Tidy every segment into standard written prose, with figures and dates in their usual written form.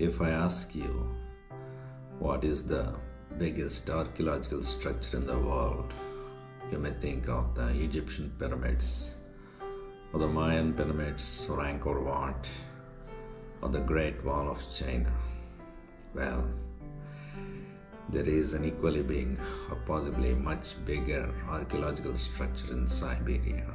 If I ask you, what is the biggest archaeological structure in the world, you may think of the Egyptian pyramids, or the Mayan pyramids, or Angkor Wat, or the Great Wall of China. Well, there is an equally big, or possibly much bigger, archaeological structure in Siberia.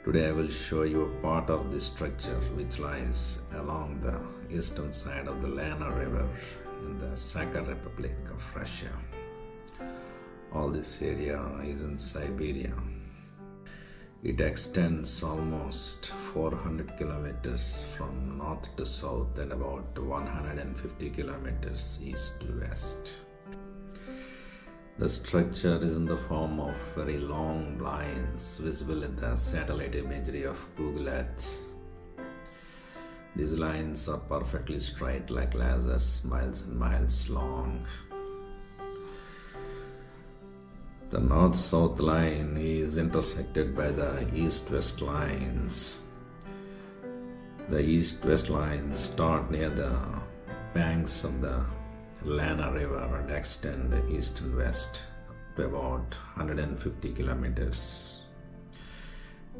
Today I will show you a part of this structure which lies along the eastern side of the Lena river in the Sakha Republic of Russia. All this area is in Siberia. It extends almost 400 kilometers from north to south and about 150 kilometers east to west. The structure is in the form of very long lines visible in the satellite imagery of Google Earth. These lines are perfectly straight like lasers, miles and miles long. The north-south line is intersected by the east-west lines. The east-west lines start near the banks of the Lena river and extend east and west to about 150 kilometers.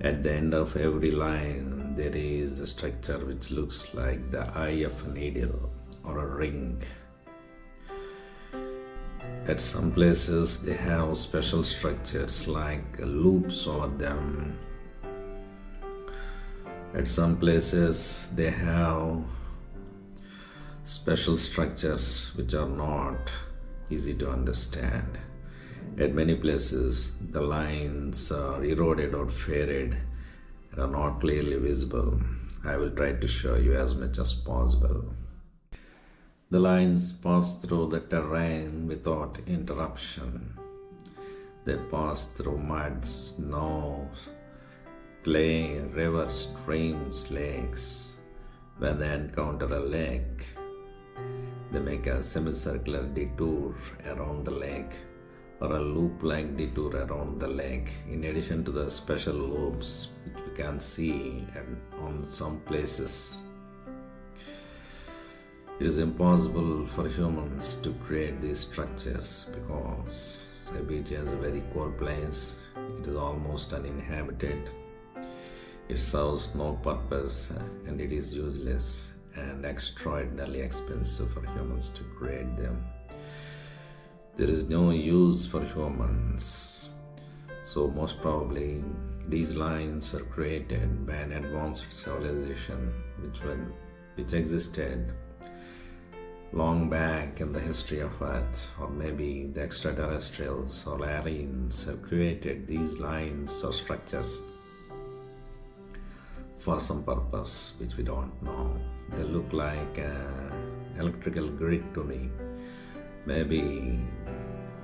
At the end of every line, there is a structure which looks like the eye of a needle or a ring. At some places, they have special structures like loops over them. At some places, they have special structures which are not easy to understand. At many places, the lines are eroded or faded and are not clearly visible. I will try to show you as much as possible. The lines pass through the terrain without interruption. They pass through mud, snow, clay, rivers, streams, lakes. When they encounter a lake, they make a semicircular detour around the lake or a loop-like detour around the lake, in addition to the special loops which we can see on some places. It is impossible for humans to create these structures because Siberia is a very cold place. It is almost uninhabited. It serves no purpose and it is useless and extraordinarily expensive for humans to create them. There is no use for humans. So most probably these lines are created by an advanced civilization which existed long back in the history of Earth, or maybe the extraterrestrials or aliens have created these lines or structures for some purpose which we don't know. They look like an electrical grid to me. Maybe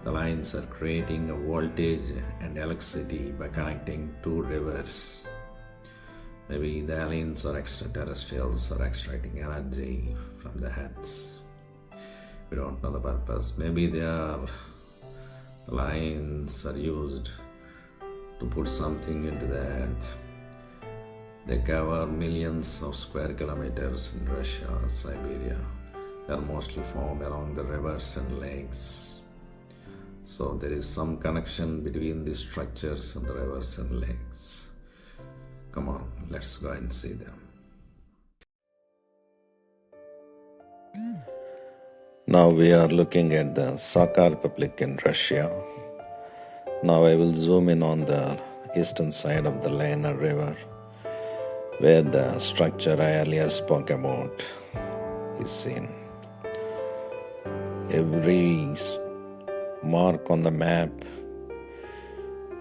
the lines are creating a voltage and electricity by connecting two rivers. Maybe the aliens or extraterrestrials are extracting energy from the Earth. We don't know the purpose. Maybe the lines are used to put something into the Earth. They cover millions of square kilometers in Russia or Siberia. They are mostly found along the rivers and lakes. So there is some connection between these structures and the rivers and lakes. Come on, let's go and see them. Now we are looking at the Sakha Republic in Russia. Now I will zoom in on the eastern side of the Lena river, where the structure I earlier spoke about is seen. Every mark on the map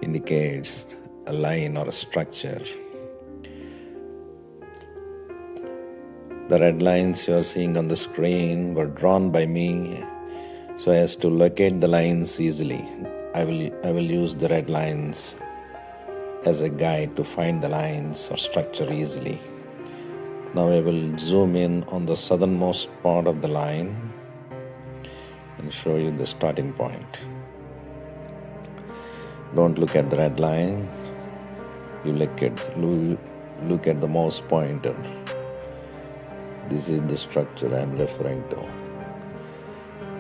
indicates a line or a structure. The red lines you are seeing on the screen were drawn by me so as to locate the lines easily. I will use the red lines as a guide to find the lines or structure easily. Now I will zoom in on the southernmost part of the line and show you the starting point. Don't look at the red line, you look at the mouse pointer. This is the structure I am referring to.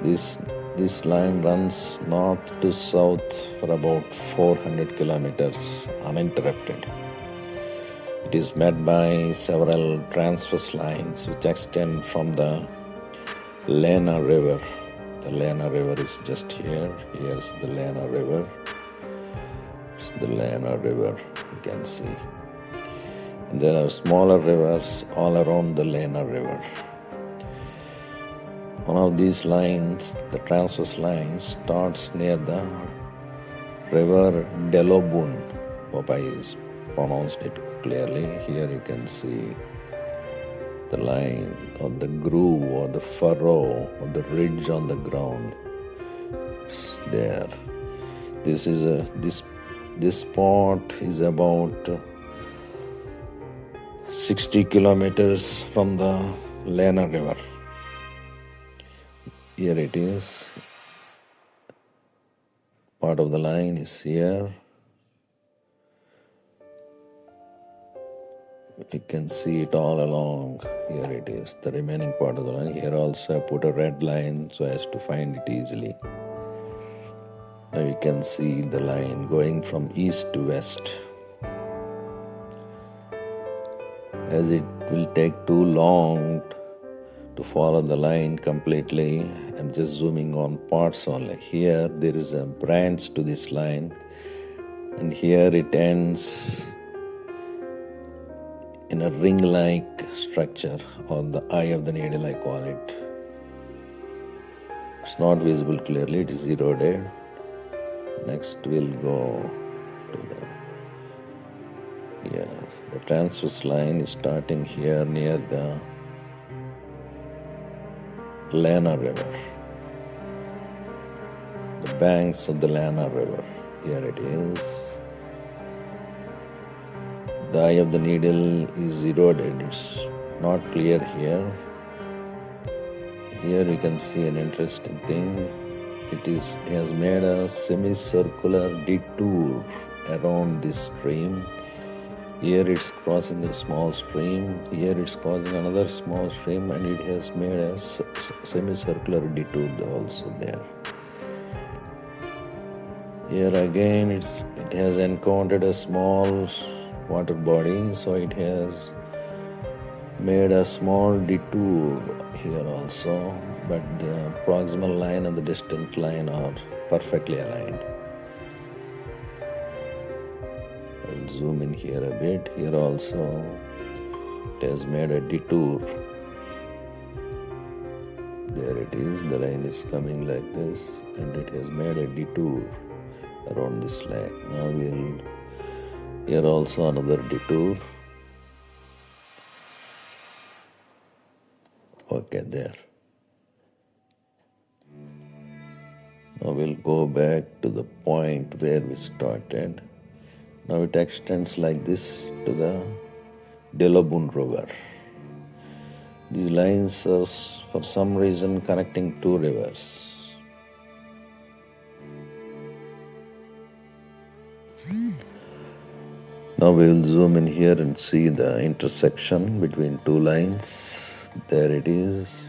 This line runs north to south for about 400 kilometers uninterrupted. It is met by several transverse lines which extend from the Lena River. The Lena River is just here. Here's the Lena River. It's the Lena River, you can see. And there are smaller rivers all around the Lena River. One of these lines, the transverse line, starts near the river Delobun. Hope I pronounced it clearly. Here you can see the line or the groove or the furrow or the ridge on the ground. It's there. This spot is about 60 kilometers from the Lena River. Here it is. Part of the line is here. You can see it all along. Here it is, the remaining part of the line. Here also I put a red line so as to find it easily. Now you can see the line going from east to west. As it will take too long to follow the line completely, I'm just zooming on parts only. Here there is a branch to this line, and here it ends in a ring-like structure, or the eye of the needle I call it. It's not visible clearly, it is eroded. Next we'll go to the transverse line is starting here near the Lena River. The banks of the Lena River. Here it is. The eye of the needle is eroded. It's not clear here. Here you can see an interesting thing. It has made a semicircular detour around this stream. Here it's crossing a small stream. Here it's crossing another small stream, and it has made a semicircular detour also there. Here again it has encountered a small water body, so it has made a small detour here also, but the proximal line and the distant line are perfectly aligned. I'll zoom in here a bit. Here also it has made a detour. There it is, the line is coming like this, and it has made a detour around this lake. Now here also another detour. Okay, there. Now we'll go back to the point where we started. Now it extends like this to the Delobun River. These lines are for some reason connecting two rivers. Now we will zoom in here and see the intersection between two lines. There it is.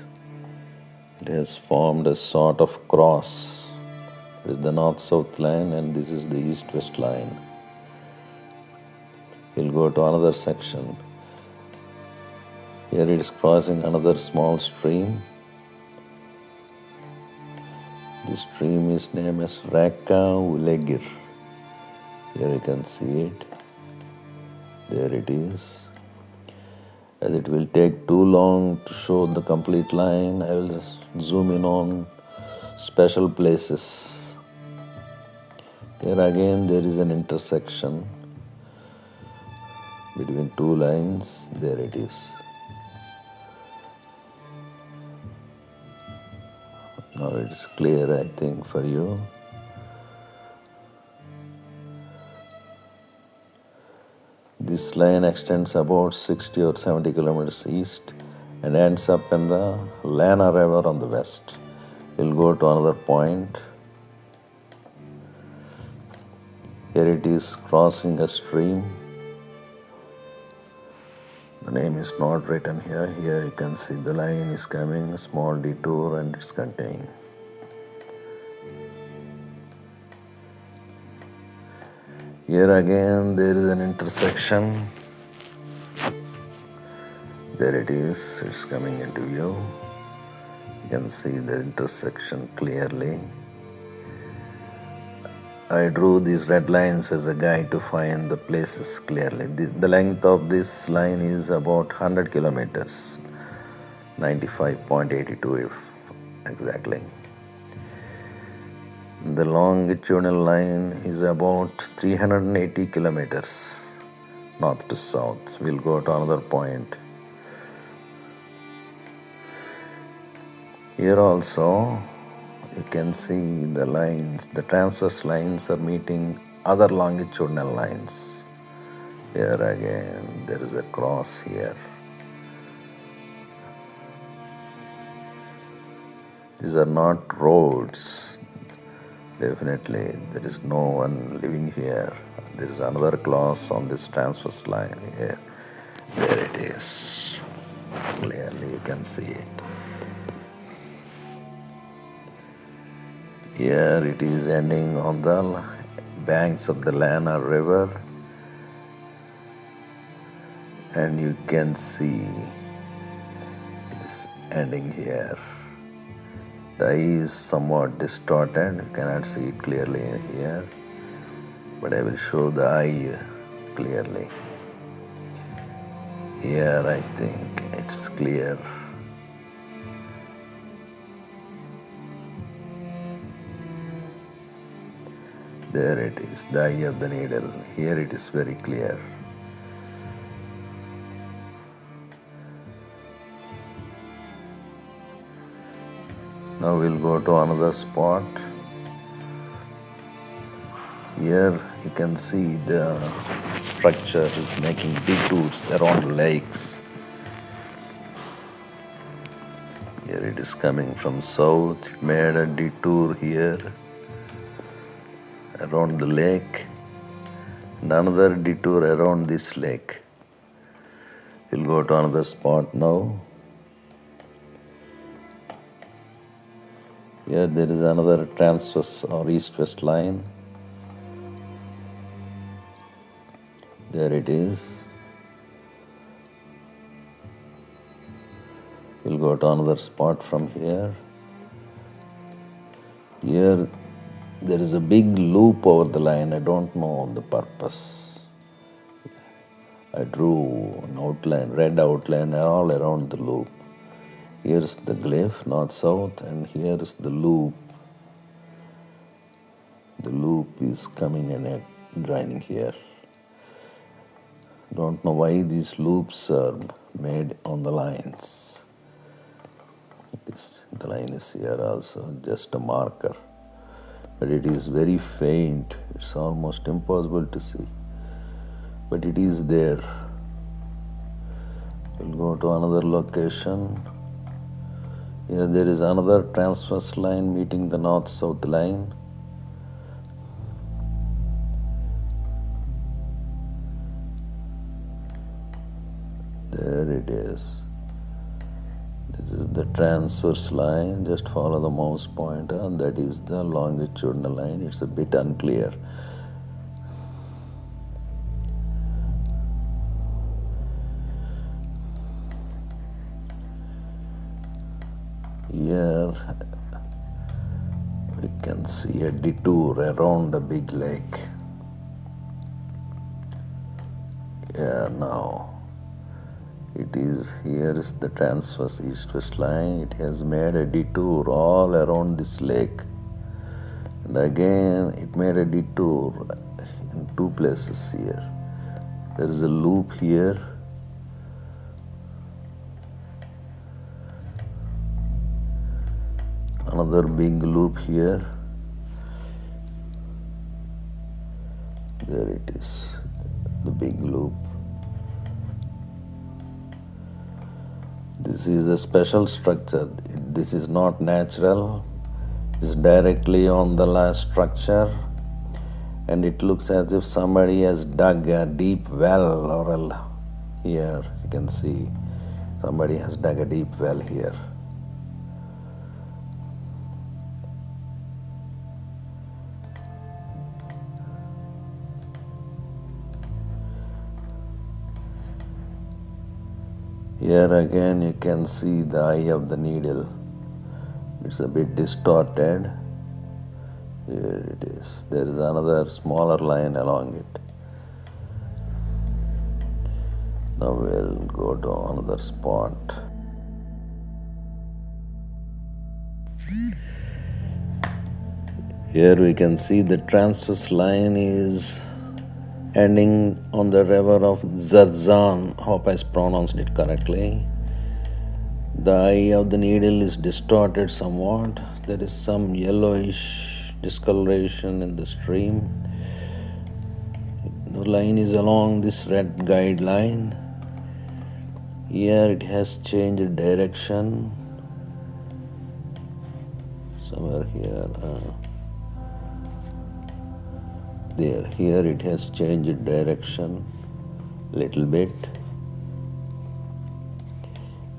It has formed a sort of cross. There is the north-south line, and this is the east-west line. We'll go to another section. Here it is crossing another small stream. This stream is named as Raka Ulegir. Here you can see it. There it is. As it will take too long to show the complete line, I will just zoom in on special places. Here again there is an intersection between two lines. There it is. Now it is clear, I think, for you. This line extends about 60 or 70 kilometers east and ends up in the Lena River on the west. We'll go to another point. Here it is crossing a stream. The name is not written here. Here you can see the line is coming, a small detour, and it's continuing. Here again there is an intersection. There it is, it's coming into view. You can see the intersection clearly. I drew these red lines as a guide to find the places clearly. The length of this line is about 100 kilometers, 95.82 if exactly. The longitudinal line is about 380 kilometers north to south. We'll go to another point. Here also you can see the lines, the transverse lines are meeting other longitudinal lines. Here again there is a cross here. These are not roads. Definitely there is no one living here. There is another cross on this transverse line here. There it is. Clearly you can see it. Here it is ending on the banks of the Lena river, and you can see it is ending here. The eye is somewhat distorted, you cannot see it clearly here, but I will show the eye clearly. Here I think it's clear. There it is, the eye of the needle. Here it is very clear. Now we'll go to another spot. Here you can see the structure is making detours around lakes. Here it is coming from south. It made a detour here around the lake and another detour around this lake. We'll go to another spot now. Here there is another transverse or east-west line. There it is. We'll go to another spot from here. Here there is a big loop over the line. I don't know the purpose. I drew an outline, red outline all around the loop. Here's the glyph, north-south, and here's the loop. The loop is coming and joining here. Don't know why these loops are made on the lines. The line is here also, just a marker. But it is very faint. It's almost impossible to see. But it is there. We'll go to another location. Here there is another transverse line meeting the north-south line. There it is. This is the transverse line. Just follow the mouse pointer, and that is the longitudinal line. It's a bit unclear. Here we can see a detour around a big lake. Yeah, now it is, here is the transverse east-west line. It has made a detour all around this lake. And again it made a detour in two places here. There is a loop here. Another big loop here. There it is, the big loop. This is a special structure. This is not natural. It's directly on the last structure, and it looks as if somebody has dug a deep well or Here you can see somebody has dug a deep well here. Here again you can see the eye of the needle. It's a bit distorted. Here it is. There is another smaller line along it. Now we'll go to another spot. Here we can see the transverse line is ending on the river of Zarzan. Hope I pronounced it correctly. The eye of the needle is distorted somewhat. There is some yellowish discoloration in the stream. The line is along this red guideline. Here it has changed direction. Somewhere here. There, here it has changed direction little bit.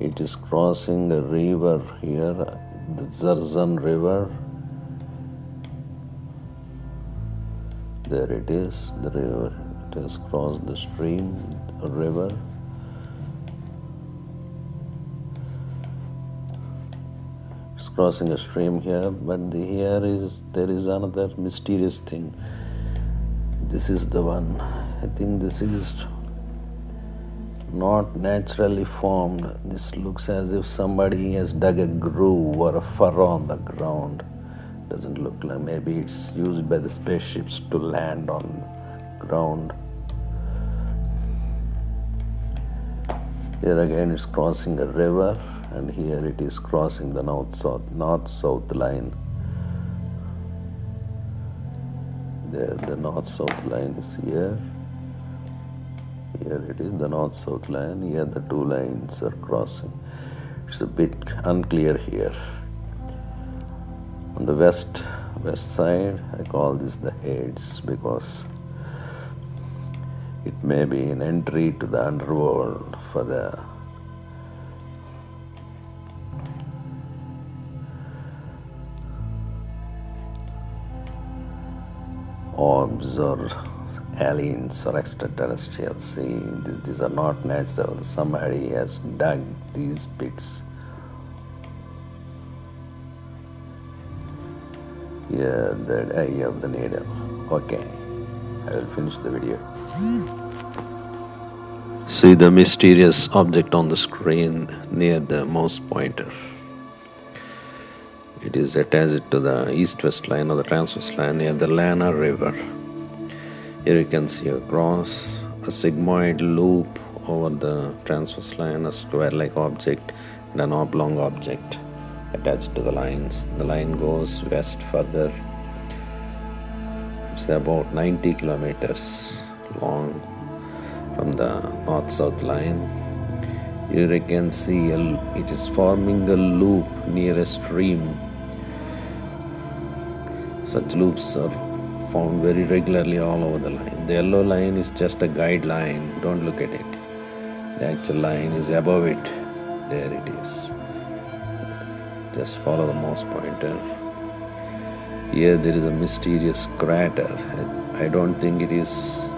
It is crossing a river here, the Zarzan river. There it is, the river. It has crossed the stream, the river. It's crossing a stream here, but there is another mysterious thing. This is the one. I think this is not naturally formed. This looks as if somebody has dug a groove or a furrow on the ground. Doesn't look like. Maybe it's used by the spaceships to land on the ground. Here again it's crossing a river, and here it is crossing the north-south line. There, the north-south line is here. Here it is, the north-south line. Here the two lines are crossing. It's a bit unclear here. On the west side, I call this the Hades because it may be an entry to the underworld for the orbs or aliens or extraterrestrials. See, these are not natural. Somebody has dug these pits. Here, the eye of the needle. Okay, I will finish the video. See the mysterious object on the screen near the mouse pointer. It is attached to the east-west line or the transverse line near the Lena river. Here you can see a cross, a sigmoid loop over the transverse line, a square-like object and an oblong object attached to the lines. The line goes west further, it's about 90 kilometers long from the north-south line. Here you can see it is forming a loop near a stream. Such loops are found very regularly all over the line. The yellow line is just a guideline. Don't look at it. The actual line is above it. There it is. Just follow the mouse pointer. Here there is a mysterious crater. I don't think it is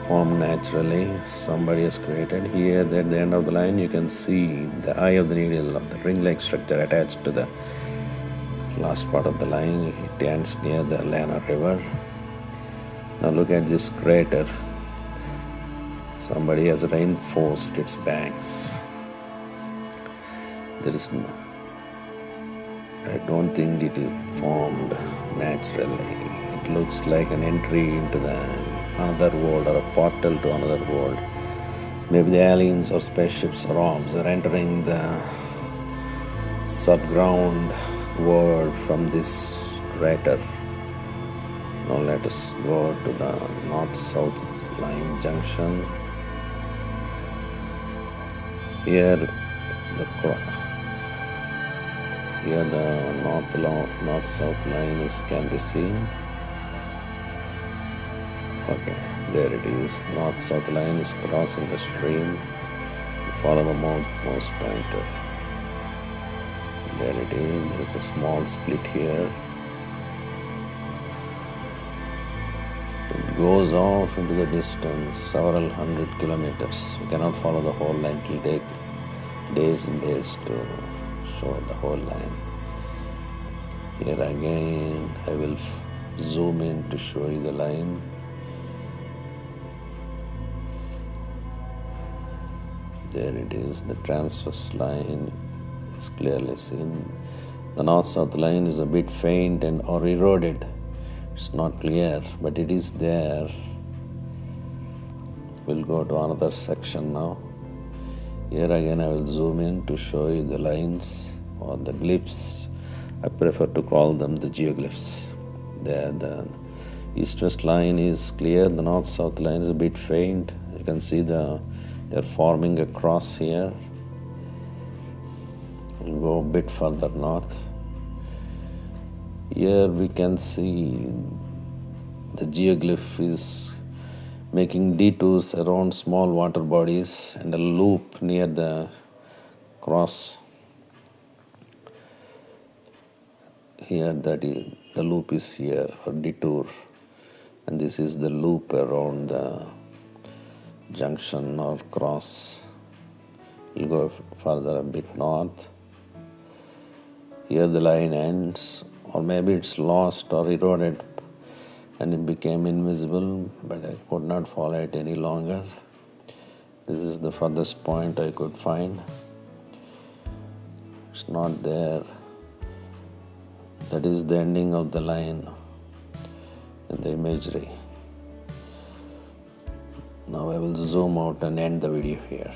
formed naturally. Somebody has created. Here at the end of the line you can see the eye of the needle, of the ring-like structure attached to the last part of the line. It ends near the Lena river. Now look at this crater. Somebody has reinforced its banks. There is no, I don't think it is formed naturally. It looks like an entry into another world or a portal to another world. Maybe the aliens or spaceships or orbs are entering the subground world from this crater. Now let us go to the north-south line junction. Here the north-south line can be seen. Okay, there it is. North-south line is crossing the stream. follow the mouse pointer. There it is. There is a small split here. It goes off into the distance, several hundred kilometers. We cannot follow the whole line. It will take days and days to show the whole line. Here again, I will zoom in to show you the line. There it is. The transverse line is clearly seen. The north-south line is a bit faint and or eroded. It's not clear, but it is there. We'll go to another section now. Here again I will zoom in to show you the lines or the glyphs. I prefer to call them the geoglyphs. There the east-west line is clear. The north-south line is a bit faint. You can see they're forming a cross here. We'll go a bit further north. Here we can see the geoglyph is making detours around small water bodies and a loop near the cross. Here the loop is here, or detour, and this is the loop around the junction or cross. We'll go further a bit north. Here the line ends, or maybe it's lost or eroded and it became invisible, but I could not follow it any longer. This is the furthest point I could find. It's not there. That is the ending of the line in the imagery. Now I will zoom out and end the video here.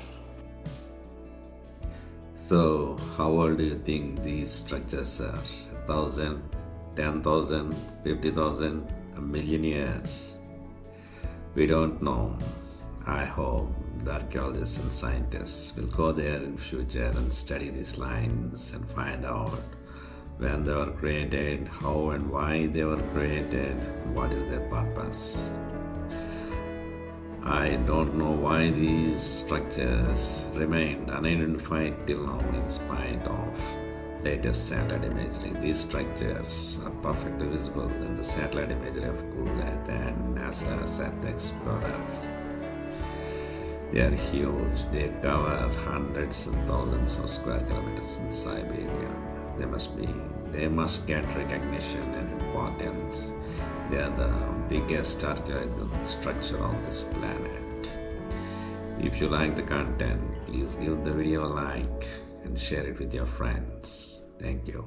So, how old do you think these structures are? 1,000, 10,000, 50,000, a million years? We don't know. I hope the archaeologists and scientists will go there in future and study these lines and find out when they were created, how and why they were created, what is their purpose. I don't know why these structures remained unidentified till now in spite of latest satellite imagery. These structures are perfectly visible in the satellite imagery of Google Earth and NASA's Earth Explorer. They are huge. They cover hundreds and thousands of square kilometers in Siberia. They must get recognition and importance. They are the biggest archaeological structure on this planet. If you like the content, please give the video a like and share it with your friends. Thank you.